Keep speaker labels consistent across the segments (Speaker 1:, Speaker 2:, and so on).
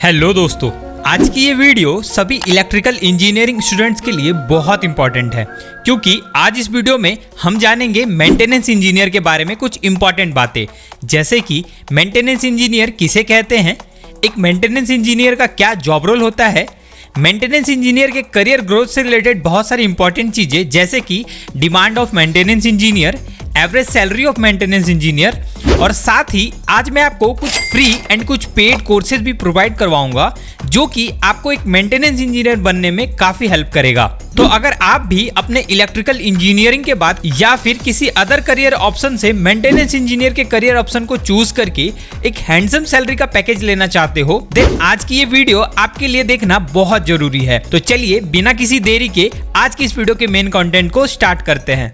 Speaker 1: Hello दोस्तों, आज की ये वीडियो सभी इलेक्ट्रिकल इंजीनियरिंग स्टूडेंट्स के लिए बहुत इंपॉर्टेंट है क्योंकि आज इस वीडियो में हम जानेंगे मेंटेनेंस इंजीनियर के बारे में कुछ इंपॉर्टेंट बातें, जैसे कि मेंटेनेंस इंजीनियर किसे कहते हैं, एक मेंटेनेंस इंजीनियर का क्या जॉब रोल होता है, मेंटेनेंस इंजीनियर के करियर ग्रोथ से रिलेटेड बहुत सारी इंपॉर्टेंट चीज़ें जैसे कि demand of maintenance engineer, average salary of maintenance engineer, और साथ ही आज मैं आपको कुछ फ्री एंड कुछ पेड कोर्सेज भी प्रोवाइड करवाऊंगा जो कि आपको एक मेंटेनेंस इंजीनियर बनने में काफ़ी हेल्प करेगा। तो अगर आप भी अपने इलेक्ट्रिकल इंजीनियरिंग के बाद या फिर किसी अदर करियर ऑप्शन से मेंटेनेंस इंजीनियर के करियर ऑप्शन को चूज करके एक हैंडसम सैलरी का पैकेज लेना चाहते हो, देन आज की ये वीडियो आपके लिए देखना बहुत जरूरी है। तो चलिए बिना किसी देरी के आज की इस वीडियो के मेन कंटेंट को स्टार्ट करते हैं।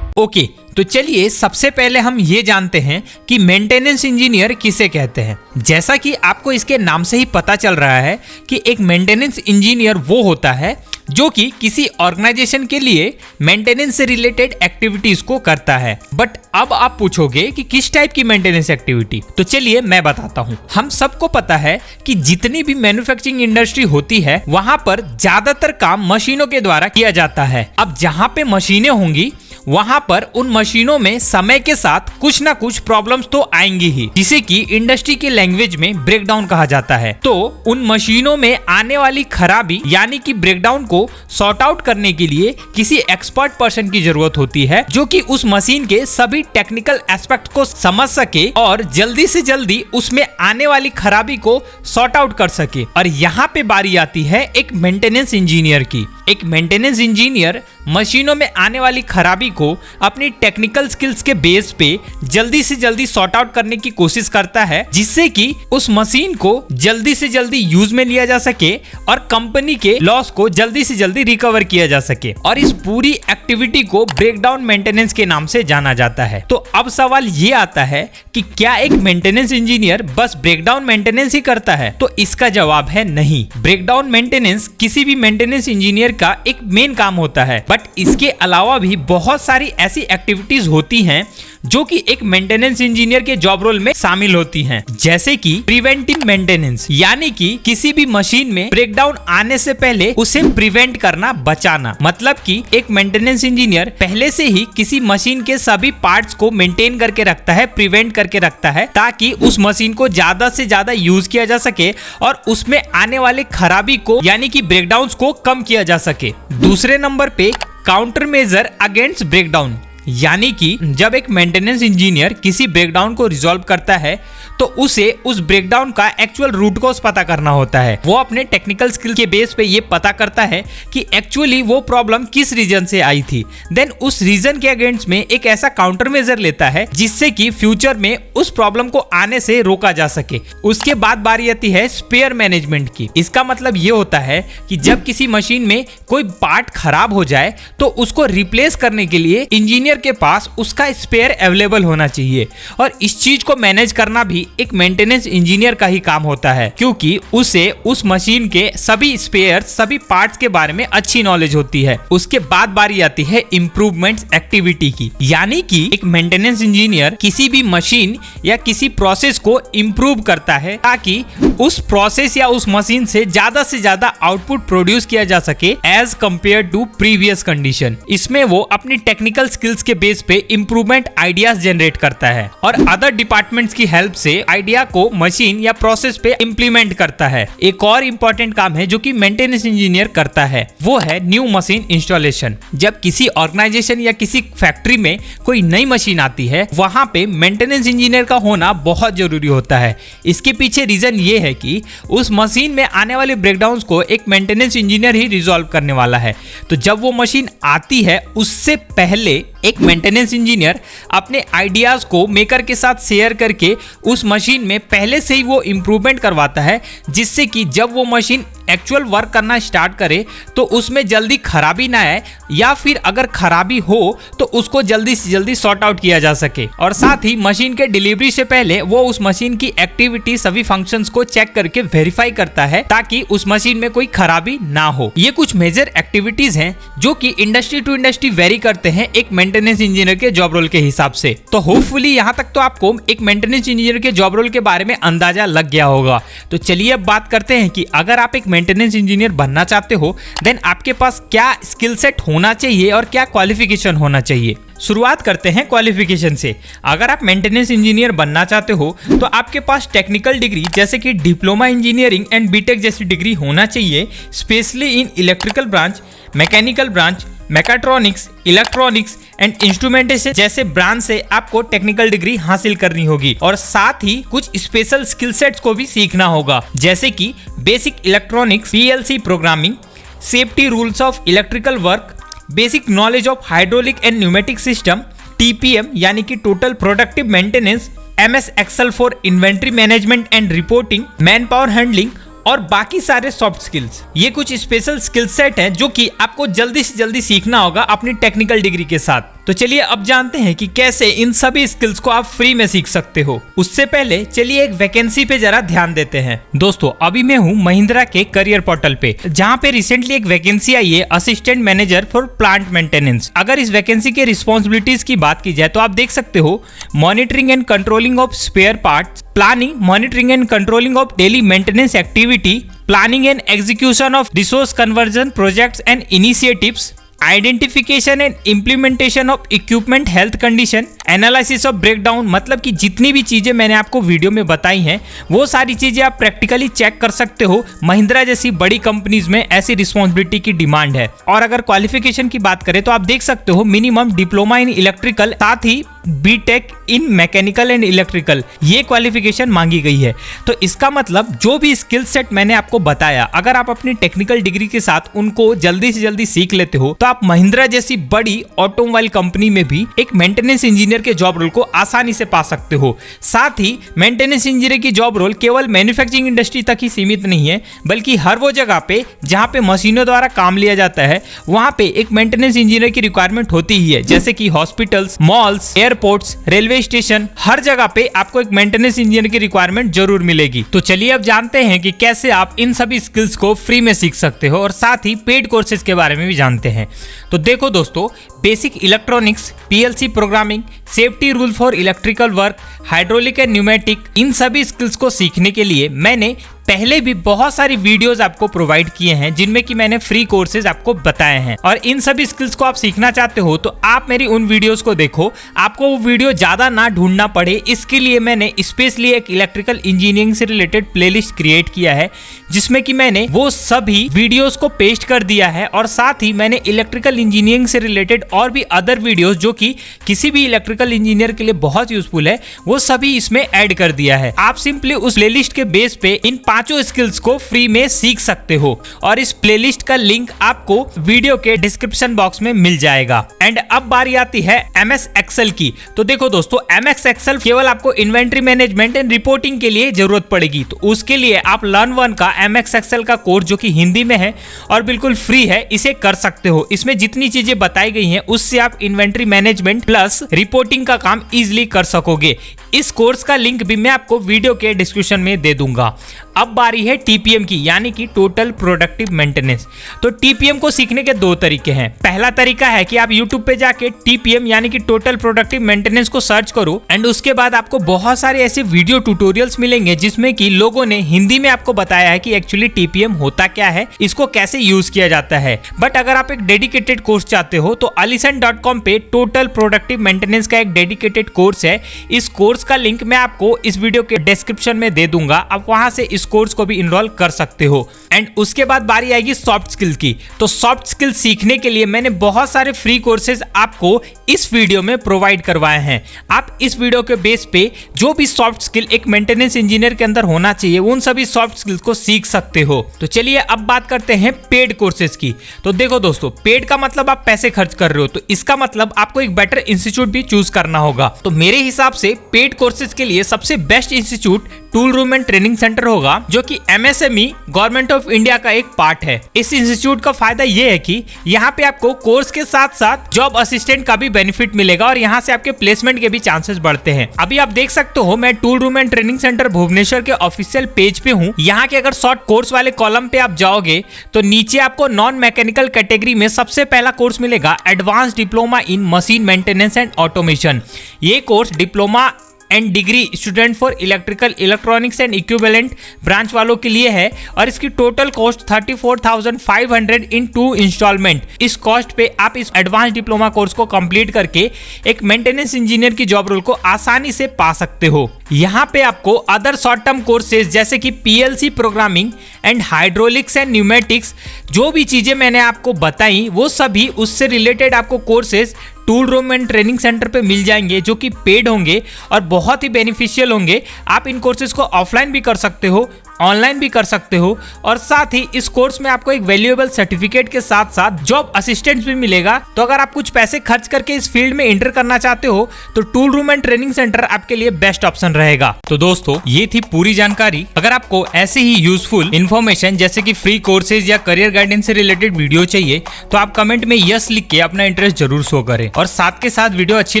Speaker 1: ओके, तो चलिए सबसे पहले हम ये जानते हैं कि मेंटेनेंस इंजीनियर किसे कहते हैं। जैसा कि आपको इसके नाम से ही पता चल रहा है कि एक मेंटेनेंस इंजीनियर वो होता है जो कि किसी ऑर्गेनाइजेशन के लिए मेंटेनेंस से रिलेटेड एक्टिविटीज को करता है। बट अब आप पूछोगे कि किस टाइप की मेंटेनेंस एक्टिविटी, तो चलिए मैं बताता हूँ। हम सबको पता है कि जितनी भी मैन्युफैक्चरिंग इंडस्ट्री होती है वहां पर ज्यादातर काम मशीनों के द्वारा किया जाता है। अब जहां पे मशीनें होंगी वहां पर उन मशीनों में समय के साथ कुछ ना कुछ प्रॉब्लम्स तो आएंगी ही, जिसे कि इंडस्ट्री की लैंग्वेज में ब्रेकडाउन कहा जाता है। तो उन मशीनों में आने वाली खराबी यानी कि ब्रेकडाउन को सॉर्ट आउट करने के लिए किसी एक्सपर्ट पर्सन की जरूरत होती है जो कि उस मशीन के सभी टेक्निकल एस्पेक्ट को समझ सके और जल्दी से जल्दी उसमें आने वाली खराबी को सॉर्ट आउट कर सके। और यहाँ पे बारी आती है एक मेंटेनेंस इंजीनियर की। एक मेंटेनेंस इंजीनियर मशीनों में आने वाली खराबी को अपनी टेक्निकल स्किल्स के बेस पे जल्दी से जल्दी सॉर्ट आउट करने की कोशिश करता है, जिससे कि उस मशीन को जल्दी से जल्दी यूज में लिया जा सके और कंपनी के लॉस को जल्दी से जल्दी रिकवर किया जा सके। और इस पूरी एक्टिविटी को ब्रेकडाउन मेंटेनेंस के नाम से जाना जाता है। तो अब सवाल ये आता है कि क्या एक मेंटेनेंस इंजीनियर बस ब्रेकडाउन मेंटेनेंस ही करता है? तो इसका जवाब है नहीं। ब्रेकडाउन मेंटेनेंस किसी भी मेंटेनेंस इंजीनियर का एक मेन काम होता है, बट इसके अलावा भी बहुत सारी ऐसी एक्टिविटीज होती हैं जो कि एक मेंटेनेंस इंजीनियर के जॉब रोल में शामिल होती हैं, जैसे कि प्रिवेंटिव मेंटेनेंस, यानी कि किसी भी मशीन में ब्रेकडाउन आने से पहले उसे प्रिवेंट करना, बचाना। मतलब कि एक मेंटेनेंस इंजीनियर पहले से ही किसी मशीन के सभी पार्ट्स को मेंटेन करके रखता है, प्रिवेंट करके रखता है, ताकि उस मशीन को ज्यादा से ज्यादा यूज किया जा सके और उसमें आने वाले खराबी को यानी कि ब्रेकडाउन्स को कम किया जा सके। दूसरे नंबर पे काउंटर मेजर अगेंस्ट ब्रेकडाउन, यानी कि जब एक मेंटेनेंस इंजीनियर किसी ब्रेकडाउन को रिजॉल्व करता है तो उसे उस ब्रेकडाउन का एक्चुअल रूट कॉज पता करना होता है। वो अपने टेक्निकल स्किल के बेस पे ये पता करता है कि एक्चुअली वो प्रॉब्लम किस रीजन से आई थी। देन उस रीजन के अगेंस्ट में एक ऐसा काउंटर मेजर लेता है जिससे कि फ्यूचर में उस प्रॉब्लम को आने से रोका जा सके। उसके बाद बारी आती है स्पेयर मैनेजमेंट की। इसका मतलब ये होता है कि जब किसी मशीन में कोई पार्ट खराब हो जाए तो उसको रिप्लेस करने के लिए इंजीनियर के पास उसका स्पेयर अवेलेबल होना चाहिए। और इस चीज को मैनेज करना भी एक मेंटेनेंस इंजीनियर का ही काम होता है, क्योंकि उसे उस मशीन के सभी स्पेयर, सभी पार्ट्स के बारे में अच्छी नॉलेज होती है। उसके बाद बारी आती है इंप्रूवमेंट एक्टिविटी की, यानी कि एक मेंटेनेंस इंजीनियर किसी भी मशीन या किसी प्रोसेस को इंप्रूव करता है ताकि उस प्रोसेस या उस मशीन से ज्यादा आउटपुट प्रोड्यूस किया जा सके as compare to previous condition. इसमें वो अपनी टेक्निकल स्किल्स के बेस पे इंप्रूवमेंट आइडियाज जनरेट करता है और अदर डिपार्टमेंट्स की हेल्प से आइडिया को मशीन या प्रोसेस पे इंप्लीमेंट करता है। एक और इम्पोर्टेंट काम है जो कि मेंटेनेंस इंजीनियर करता है, वो है न्यू मशीन इंस्टॉलेशन। जब किसी ऑर्गेनाइजेशन या किसी फैक्ट्री में कोई नई मशीन आती है वहां पे मेंटेनेंस इंजीनियर का होना बहुत जरूरी होता है। इसके पीछे रीजन ये है कि उस मशीन में आने वाले ब्रेकडाउन्स को एक मेंटेनेंस इंजीनियर ही रिजॉल्व करने वाला है। तो जब वो मशीन आती है उससे पहले एक मेंटेनेंस इंजीनियर अपने आइडियाज को मेकर के साथ शेयर करके उस मशीन में पहले से ही वो इम्प्रूवमेंट करवाता है, जिससे कि जब वो मशीन एक्चुअल वर्क करना स्टार्ट करे तो उसमें जल्दी खराबी ना आए, या फिर अगर खराबी हो तो उसको जल्दी से जल्दी सॉर्ट आउट किया जा सके। और साथ ही मशीन के डिलीवरी से पहले वो उस मशीन की एक्टिविटी सभी फंक्शंस को चेक करके वेरीफाई करता है ताकि उस मशीन में कोई खराबी ना हो। ये कुछ मेजर एक्टिविटीज हैं जो कि इंडस्ट्री टू इंडस्ट्री वेरी करते हैं एक मेंटेनेंस इंजीनियर के जॉब रोल के हिसाब से। तो होपफुली यहाँ तक तो आपको एक मेंटेनेंस इंजीनियर के जॉब रोल के बारे में अंदाजा लग गया होगा। तो चलिए अब बात करते हैं कि अगर आप एक मेंटेनेंस इंजीनियर बनना चाहते हो देन आपके पास क्या स्किल सेट होना चाहिए और क्या क्वालिफिकेशन होना चाहिए। शुरुआत करते हैं क्वालिफिकेशन से। अगर आप मेंटेनेंस इंजीनियर बनना चाहते हो तो आपके पास टेक्निकल डिग्री जैसे कि डिप्लोमा इंजीनियरिंग एंड बीटेक जैसी डिग्री होना चाहिए, specially in electrical branch, mechanical branch, mechatronics, electronics and instrumentation जैसे ब्रांच से आपको टेक्निकल डिग्री हासिल करनी होगी। और साथ ही कुछ स्पेशल स्किल सेट्स को भी सीखना होगा जैसे कि basic electronics, PLC programming, safety rules of electrical work, basic knowledge of hydraulic and pneumatic system, TPM यानी कि total productive maintenance, MS excel for inventory management and reporting, man power handling और बाकी सारे सॉफ्ट स्किल्स। ये कुछ special skill set हैं जो कि आपको जल्दी से जल्दी सीखना होगा अपनी टेक्निकल डिग्री के साथ। तो चलिए अब जानते हैं कि कैसे इन सभी स्किल्स को आप फ्री में सीख सकते हो। उससे पहले चलिए एक वैकेंसी पे जरा ध्यान देते हैं। दोस्तों अभी मैं हूँ महिंद्रा के करियर पोर्टल पे, जहाँ पे रिसेंटली एक वैकेंसी आई है assistant manager for plant maintenance. अगर इस वैकेंसी के रिस्पॉन्सिबिलिटीज की बात की जाए तो आप देख सकते हो monitoring and controlling of spare parts, planning, monitoring and controlling of daily maintenance activity, planning and execution of resource conversion projects and initiatives, identification and implementation of equipment health condition, analysis of breakdown. मतलब कि जितनी भी चीजें मैंने आपको video में बताई हैं वो सारी चीजें आप प्रैक्टिकली चेक कर सकते हो। महिंद्रा जैसी बड़ी कंपनीज में ऐसी रिस्पॉन्सिबिलिटी की डिमांड है। और अगर क्वालिफिकेशन की बात करें तो आप देख सकते हो मिनिमम डिप्लोमा इन इलेक्ट्रिकल, साथ ही BTech in mechanical and electrical, ये क्वालिफिकेशन मांगी गई है। तो इसका मतलब जो भी स्किल सेट मैंने आपको बताया अगर आप अपनी टेक्निकल डिग्री के साथ उनको जल्दी से जल्दी सीख लेते हो तो आप महिंद्रा जैसी बड़ी ऑटोमोबाइल कंपनी में भी एक मेंटेनेंस इंजीनियर के जॉब रोल को आसानी से पा सकते हो। साथ ही मेंटेनेंस इंजीनियर की जॉब रोल केवल मैन्युफैक्चरिंग इंडस्ट्री तक ही सीमित नहीं है, बल्कि हर वो जगह पे जहाँ पे मशीनों द्वारा काम लिया जाता है वहाँ पे एक मेंटेनेंस इंजीनियर की रिक्वायरमेंट होती ही है, जैसे कि hospitals, malls, airports, railway station, हर जगह पे आपको एक मेंटेनेंस इंजीनियर की रिक्वायरमेंट जरूर मिलेगी। तो चलिए अब जानते हैं कि कैसे आप इन सभी स्किल्स को फ्री में सीख सकते हो और साथ ही पेड कोर्सेज के बारे में भी जानते हैं। तो देखो दोस्तों, basic electronics, PLC programming, safety rule for electrical work, hydraulic and pneumatic, इन सभी स्किल्स को सीखने के लिए मैंने पहले भी बहुत सारी वीडियोस आपको प्रोवाइड किए हैं जिनमें कि मैंने फ्री कोर्सेज आपको बताए हैं। और इन सभी स्किल्स को आप सीखना चाहते हो तो आप मेरी उन वीडियोस को देखो, आपको वो वीडियो ज्यादा ना ढूंढना पड़े। इसके लिए मैंने स्पेशली एक इलेक्ट्रिकल इंजीनियरिंग से रिलेटेड प्लेलिस्ट क्रिएट किया है जिसमें कि मैंने वो सभी वीडियोस को पेस्ट कर दिया है। और साथ ही मैंने इलेक्ट्रिकल इंजीनियरिंग से रिलेटेड और भी अदर वीडियोस जो कि किसी भी इलेक्ट्रिकल इंजीनियर के लिए बहुत यूजफुल है वो सभी इसमें ऐड कर दिया है। आप सिंपली उस प्लेलिस्ट के बेस पे इन पांचों स्किल्स को फ्री में सीख सकते हो और इस प्लेलिस्ट का लिंक आपको वीडियो के डिस्क्रिप्शन बॉक्स में मिल जाएगा। एंड अब बारी आती है MS एक्सेल की। तो देखो दोस्तों, MS एक्सेल केवल आपको इन्वेंट्री मैनेजमेंट एंड रिपोर्टिंग के लिए जरूरत पड़ेगी। तो उसके लिए आप लर्न1 का MS एक्सेल का कोर्स जो कि हिंदी में है और बिल्कुल फ्री है, इसे कर सकते हो। इसमें जितनी चीजें बताई गई हैं उससे आप इन्वेंट्री मैनेजमेंट प्लस रिपोर्टिंग का काम इजिली कर सकोगे। इस कोर्स का लिंक भी मैं आपको वीडियो के डिस्क्रिप्शन में दे दूंगा। अब बारी है टीपीएम की, यानी कि टोटल प्रोडक्टिव मेंटेनेंस। तो टीपीएम को सीखने के दो तरीके हैं। पहला तरीका है कि आप यूट्यूब पे जाके टीपीएम यानी कि टोटल प्रोडक्टिव मेंटेनेंस को सर्च करो एंड उसके बाद आपको बहुत सारे ऐसे वीडियो ट्यूटोरियल्स मिलेंगे जिसमें कि लोगों ने हिंदी में आपको बताया है कि एक्चुअली टीपीएम होता क्या है, इसको कैसे यूज किया जाता है। बट अगर आप एक डेडिकेटेड कोर्स चाहते हो तो alison.com पे टोटल प्रोडक्टिव मेंटेनेंस का एक डेडिकेटेड कोर्स है। इस कोर्स का लिंक मैं आपको इस वीडियो के डिस्क्रिप्शन में दे दूंगा, आप वहां से इस कोर्स को भी इनरोल कर सकते हो। एंड उसके बाद बारी आएगी सॉफ्ट स्किल की। तो सॉफ्ट स्किल सीखने के लिए मैंने बहुत सारे फ्री कोर्सेज आपको इस वीडियो में प्रोवाइड करवाए हैं। आप इस वीडियो के बेस पे जो भी सॉफ्ट स्किल एक मेंटेनेंस इंजीनियर के अंदर होना चाहिए उन सभी सॉफ्ट स्किल्स को सीख सकते हो। तो चलिए अब बात करते हैं पेड कोर्सेज की। तो देखो दोस्तों, पेड का मतलब आप पैसे खर्च कर रहे हो, तो इसका मतलब आपको एक बेटर इंस्टीट्यूट भी चूज करना होगा। तो मेरे हिसाब से पेड पेड कोर्सेज के लिए सबसे best institute tool room and training centre होगा, जो कि MSME गवर्नमेंट ऑफ इंडिया का एक पार्ट है। इस इंस्टीट्यूट का फायदा ये है कि यहाँ पे आपको कोर्स के साथ साथ जॉब असिस्टेंट का भी बेनिफिट मिलेगा और यहाँ से आपके प्लेसमेंट के भी चांसेस बढ़ते हैं। अभी आप देख सकते हो मैं tool room and training centre Bhubaneswar के ऑफिशियल पेज पे हूँ। यहाँ के अगर शॉर्ट कोर्स वाले कॉलम पे आप जाओगे तो नीचे आपको नॉन मैकेनिकल कैटेगरी में सबसे पहला कोर्स मिलेगा, advance diploma in machine maintenance and automation. ये course diploma and degree student for electrical, electronics and equivalent branch वालों के लिए है और इसकी टोटल कॉस्ट 34,500 इन 2 इंस्टॉलमेंट। इस कॉस्ट पे आप इस एडवांस डिप्लोमा कोर्स को कंप्लीट करके एक मेंटेनेंस इंजीनियर की जॉब रोल को आसानी से पा सकते हो। यहाँ पे आपको अदर शॉर्ट टर्म कोर्सेज जैसे कि PLC programming and hydraulics and pneumatics, जो भी चीजें मैंने आपको बताई वो सभी उससे रिलेटेड आपको courses tool room and training centre पे मिल जाएंगे, जो कि पेड होंगे और बहुत ही बेनिफिशियल होंगे। आप इन कोर्सेज को ऑफलाइन भी कर सकते हो, ऑनलाइन भी कर सकते हो और साथ ही इस कोर्स में आपको एक वैल्यूएबल सर्टिफिकेट के साथ साथ जॉब असिस्टेंट भी मिलेगा। तो अगर आप कुछ पैसे खर्च करके इस फील्ड में एंटर करना चाहते हो तो tool room and training centre आपके लिए बेस्ट ऑप्शन रहेगा। तो दोस्तों, ये थी पूरी जानकारी। अगर आपको ऐसे ही यूजफुल इन्फॉर्मेशन जैसे कि फ्री कोर्सेज या करियर गाइडेंस से रिलेटेड वीडियो चाहिए तो आप कमेंट में यस लिख के अपना इंटरेस्ट जरूर शो करें और साथ के साथ वीडियो अच्छी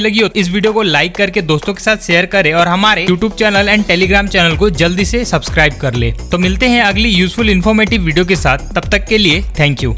Speaker 1: लगी हो इस वीडियो को लाइक करके दोस्तों के साथ शेयर करें और हमारे YouTube channel and Telegram channel को जल्दी से सब्सक्राइब कर ले। तो मिलते हैं अगली यूजफुल इन्फॉर्मेटिव वीडियो के साथ, तब तक के लिए थैंक यू।